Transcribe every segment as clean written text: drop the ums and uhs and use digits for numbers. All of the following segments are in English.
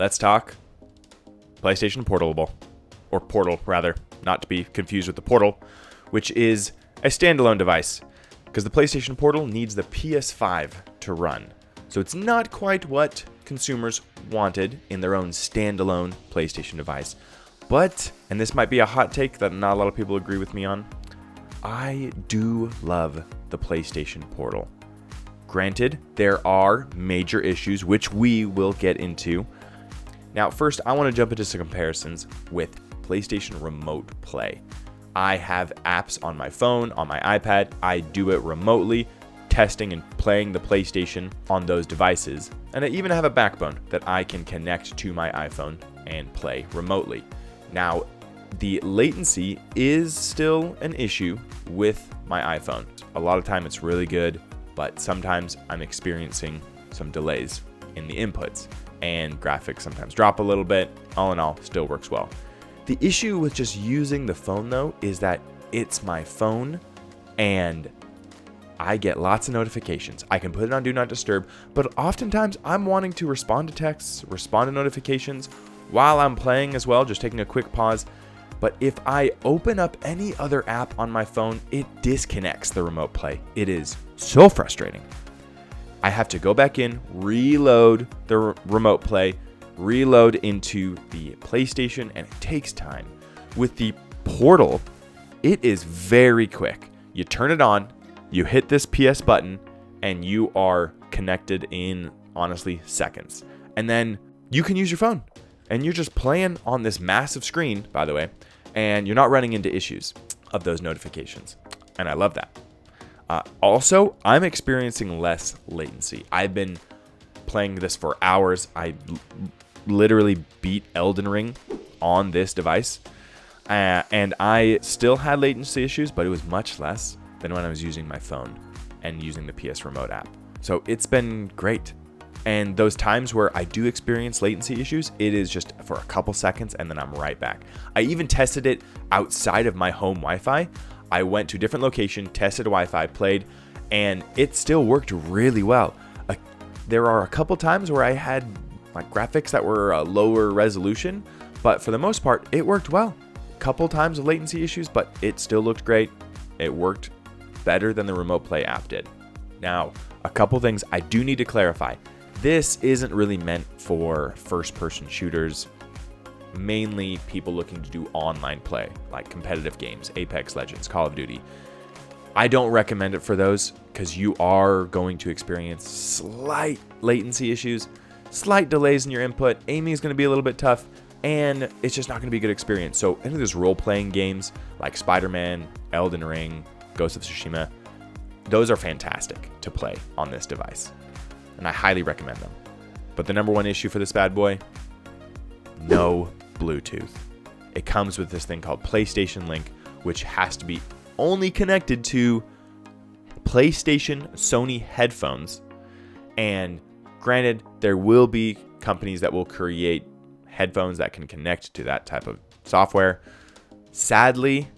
let's talk PlayStation Portable, or Portal rather, not to be confused with the Portal, which is a standalone device, because the PlayStation Portal needs the PS5 to run. So it's not quite what consumers wanted in their own standalone PlayStation device. But, and this might be a hot take that not a lot of people agree with me on, I do love the PlayStation Portal. Granted, there are major issues, which we will get into. Now, first, I want to jump into some comparisons with PlayStation Remote Play. I have apps on my phone, on my iPad. I do it remotely, testing and playing the PlayStation on those devices. And I even have a backbone that I can connect to my iPhone and play remotely. Now, the latency is still an issue with my iPhone. A lot of time it's really good, but sometimes I'm experiencing some delays in the inputs, and graphics sometimes drop a little bit. All in all, still works well. The issue with just using the phone though is that it's my phone and I get lots of notifications. I can put it on Do Not Disturb, but oftentimes I'm wanting to respond to texts, respond to notifications while I'm playing as well, just taking a quick pause. But if I open up any other app on my phone, it disconnects the remote play. It is so frustrating. I have to go back in, reload the remote play, reload into the PlayStation, and it takes time. With the Portal, it is very quick. You turn it on, you hit this PS button, and you are connected in, honestly, seconds. And then you can use your phone. And you're just playing on this massive screen, by the way, and you're not running into issues of those notifications. And I love that. Also, I'm experiencing less latency. I've been playing this for hours. I literally beat Elden Ring on this device. And I still had latency issues, but it was much less than when I was using my phone and using the PS Remote app. So it's been great. And those times where I do experience latency issues, it is just for a couple seconds and then I'm right back. I even tested it outside of my home Wi-Fi. I went to a different location, tested Wi-Fi, played, and it still worked really well. There are a couple times where I had like graphics that were a lower resolution, but for the most part, it worked well. A couple times of latency issues, but it still looked great. It worked better than the Remote Play app did. Now, a couple things I do need to clarify. This isn't really meant for first-person shooters, mainly people looking to do online play, like competitive games, Apex Legends, Call of Duty. I don't recommend it for those because you are going to experience slight latency issues, slight delays in your input. Aiming is going to be a little bit tough, and it's just not going to be a good experience. So any of those role-playing games like Spider-Man, Elden Ring, Ghost of Tsushima, those are fantastic to play on this device, and I highly recommend them. But the number one issue for this bad boy, no Bluetooth. It comes with this thing called PlayStation Link, which has to be only connected to PlayStation Sony headphones. And granted, there will be companies that will create headphones that can connect to that type of software. Sadly,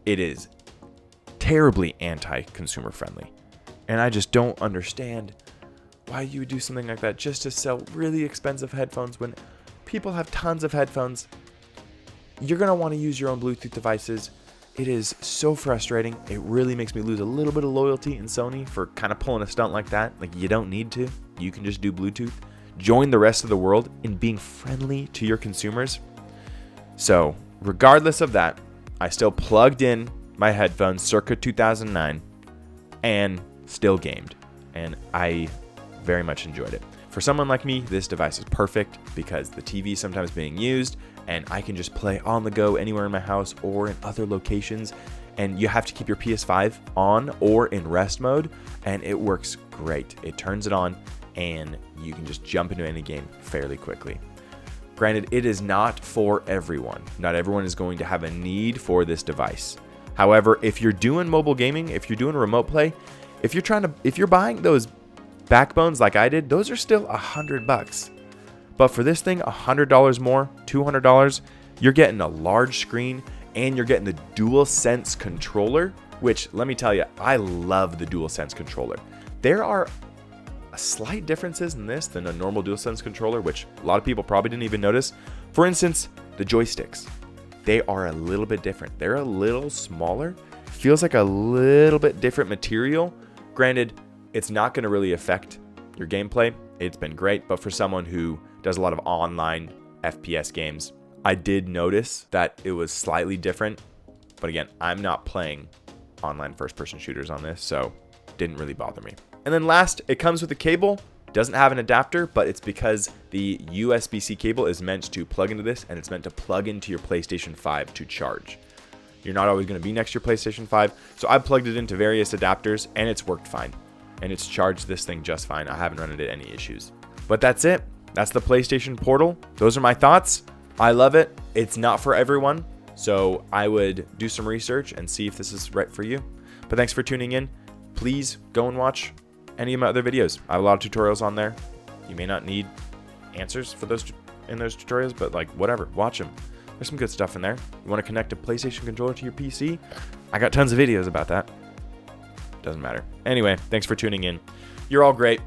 it is terribly anti-consumer friendly. And I just don't understand why you would do something like that just to sell really expensive headphones when people have tons of headphones. You're going to want to use your own Bluetooth devices. It is so frustrating. It really makes me lose a little bit of loyalty in Sony for kind of pulling a stunt like that. Like, you don't need to. You can just do Bluetooth. Join the rest of the world in being friendly to your consumers. So, regardless of that, I still plugged in my headphones circa 2009 and still gamed. And I very much enjoyed it. For someone like me, this device is perfect because the TV is sometimes being used and I can just play on the go anywhere in my house or in other locations. And you have to keep your PS5 on or in rest mode, and it works great. It turns it on and you can just jump into any game fairly quickly. Granted, it is not for everyone. Not everyone is going to have a need for this device. However, if you're doing mobile gaming, if you're doing remote play, if you're buying those backbones like I did, those are still $100. But for this thing, $100 more, $200, you're getting a large screen and you're getting the DualSense controller, which, let me tell you, I love the DualSense controller. There are slight differences in this than a normal DualSense controller, which a lot of people probably didn't even notice. For instance, the joysticks. They are a little bit different. They're a little smaller. Feels like a little bit different material. Granted, it's not going to really affect your gameplay. It's been great, but for someone who does a lot of online FPS games, I did notice that it was slightly different. But again, I'm not playing online first-person shooters on this, so it didn't really bother me. And then last, it comes with a cable. Doesn't have an adapter, but it's because the USB-C cable is meant to plug into this, and it's meant to plug into your PlayStation 5 to charge. You're not always going to be next to your PlayStation 5, so I plugged it into various adapters, and it's worked fine. And it's charged this thing just fine. I haven't run into any issues. But that's it. That's the PlayStation Portal. Those are my thoughts. I love it. It's not for everyone, so I would do some research and see if this is right for you. But thanks for tuning in. Please go and watch any of my other videos. I have a lot of tutorials on there. You may not need answers for those in those tutorials, but like whatever, watch them. There's some good stuff in there. You want to connect a PlayStation controller to your PC? I got tons of videos about that. Doesn't matter. Anyway, thanks for tuning in. You're all great.